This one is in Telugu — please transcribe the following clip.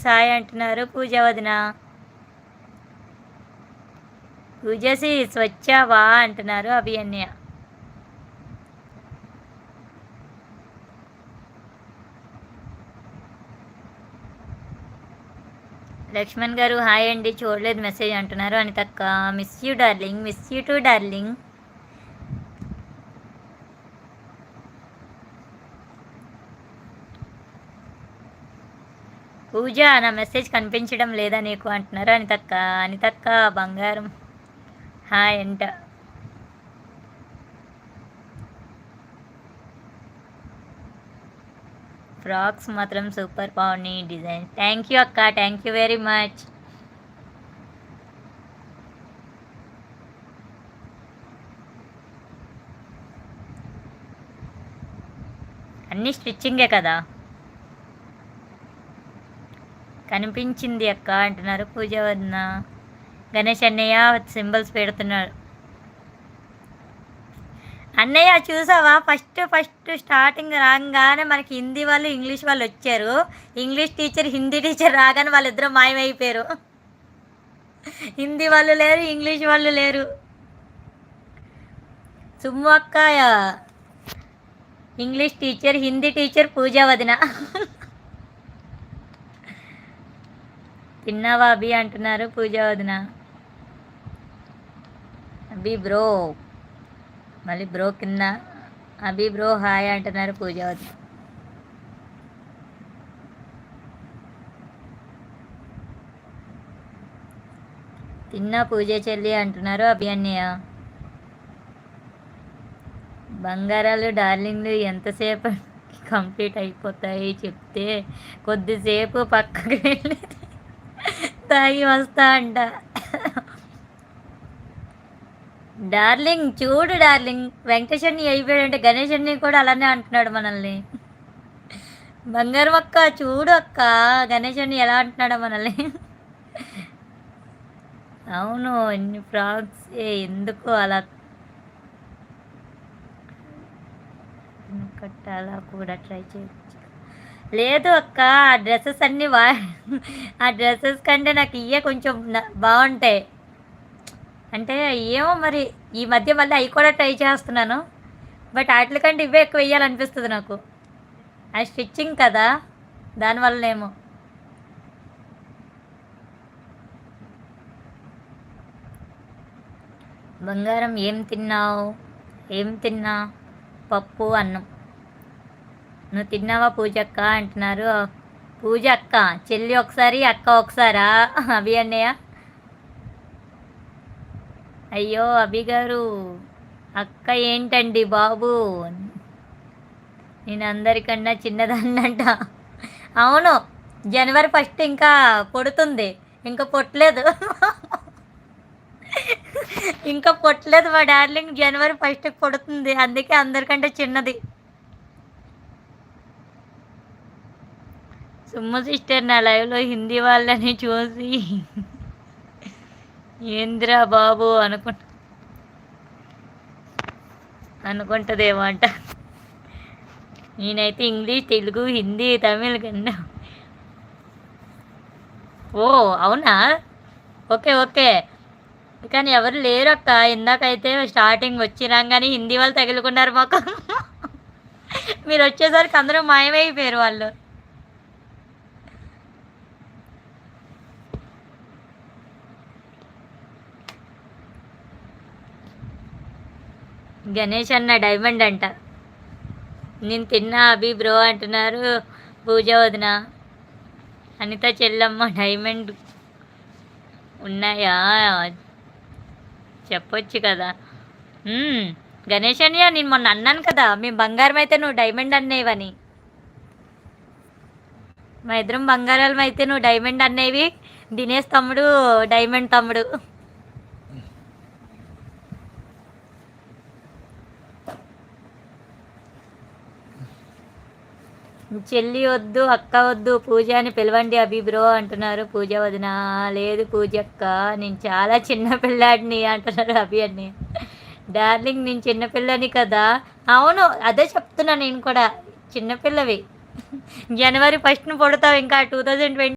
సాయి అంటున్నారు పూజ వదిన. పూజసి స్వచ్ఛవా అంటున్నారు అభియన్య. లక్ష్మణ్ గారు హాయ్ అండి, చూడలేదు మెసేజ్ అంటున్నారు. అనితక్క miss you darling, miss you too darling. Pooja నా మెసేజ్ కనిపించడం లేదా నీకు అంటున్నారు అనితక్క. అనితక్క బంగారం హాయ్ అంట. ఫ్రాక్స్ మాత్రం సూపర్ బాగున్నాయి డిజైన్. థ్యాంక్ యూ అక్క, థ్యాంక్ యూ వెరీ మచ్. అన్నీ స్టిచ్చింగే కదా. కనిపించింది అక్క అంటున్నారు పూజ వదిన. గణేష్ అన్నయ్య సింబల్స్ పెడుతున్నాడు. అన్నయ్య చూసావా, ఫస్ట్ స్టార్టింగ్ రాగానే మనకి హిందీ వాళ్ళు ఇంగ్లీష్ వాళ్ళు వచ్చారు. ఇంగ్లీష్ టీచర్ హిందీ టీచర్ రాగానే వాళ్ళిద్దరూ మాయమైపోయారు. హిందీ వాళ్ళు లేరు, ఇంగ్లీష్ వాళ్ళు లేరు. సుమ్ము అక్క ఇంగ్లీష్ టీచర్, హిందీ టీచర్ పూజ వదిన. తిన్నావా అభి అంటున్నారు పూజ వదిన. అభి బ్రో, మళ్ళీ బ్రో కింద అభి బ్రో హాయ్ అంటున్నారు పూజ వదిన. తిన్నా పూజ చెల్లి అంటున్నారు అభియన్య. బంగారాలు డార్లింగ్లు ఎంతసేపు కంప్లీట్ అయిపోతాయి చెప్తే కొద్దిసేపు పక్కకి వెళ్ళి తాగి వస్తా అంట. డార్లింగ్ చూడు డార్లింగ్, వెంకటేశ్వరిని అయిపోయాడంటే గణేశ్వరిని కూడా అలానే అంటున్నాడు మనల్ని. బంగారం అక్క చూడు అక్క గణేశ్వరిని ఎలా అంటున్నాడు మనల్ని. అవును ఎన్ని ఫ్రాక్స్ ఎందుకు అలా కట్టాలా కూడా ట్రై చేయొచ్చు. లేదు అక్క ఆ డ్రెస్సెస్ అన్నీ ఆ డ్రెస్సెస్ కంటే నాకు ఇవే కొంచెం బాగుంటాయి. అంటే ఏమో మరి ఈ మధ్య మళ్ళీ అవి కూడా ట్రై చేస్తున్నాను. బట్ వాటి కంటే ఇవే ఎక్కువ వేయాలనిపిస్తుంది నాకు. అది స్టిచ్చింగ్ కదా దానివల్లనేమో. బంగారం ఏం తిన్నావు? ఏం తిన్నా? పప్పు అన్నం. నువ్వు తిన్నావా పూజక్క అంటున్నారు. పూజ అక్క చెల్లి ఒకసారి అక్క ఒకసారా అభి అన్నయ్య? అయ్యో అభి గారు అక్క ఏంటండి బాబు, నేను అందరికన్నా చిన్నదాన్నంట. అవును జనవరి 1 ఇంకా పొడుతుంది, ఇంకా పొట్టలేదు. ఇంకా పొట్టలేదు మా డార్లింగ్, జనవరి 1 పొడుతుంది, అందుకే అందరికంటే చిన్నది. సుమ్మ సిస్టర్ నా లైవ్లో హిందీ వాళ్ళని చూసి ఏంద్రా బాబు అనుకుంటుందేమో అంట. నేనైతే ఇంగ్లీష్, తెలుగు, హిందీ, తమిళ్ కన్నా. ఓ అవునా, ఓకే ఓకే. కానీ ఎవరు లేరు అక్క, ఇందాకైతే స్టార్టింగ్ వచ్చినాగానే హిందీ వాళ్ళు తగులుకున్నారు మాకు. మీరు వచ్చేసరికి అందరూ మాయమైపోయారు వాళ్ళు. గణేష్ అన్న డైమండ్ అంట. నేను తిన్నా అభి బ్రో అంటున్నారు పూజ వదిన. అనిత చెల్లమ్మ డైమండ్ ఉన్నాయా చెప్పొచ్చు కదా. గణేష్ అన్నయ్య నేను మొన్న అన్నాను కదా, మేము బంగారం అయితే నువ్వు డైమండ్ అనేవని. మా ఇద్దరం బంగారాలం అయితే నువ్వు డైమండ్ అనేవి. దినేష్ తమ్ముడు డైమండ్ తమ్ముడు. చెల్లి వద్దు అక్క వద్దు పూజ అని పిలవండి అభి బ్రో అంటున్నారు పూజ వదిన. లేదు పూజ అక్క నేను చాలా చిన్నపిల్లాడిని అంటున్నారు అభి అని. డార్లింగ్ నేను చిన్నపిల్లని కదా. అవును అదే చెప్తున్నా నేను కూడా, చిన్నపిల్లవి. జనవరి 1 పుడతావు ఇంకా 2020.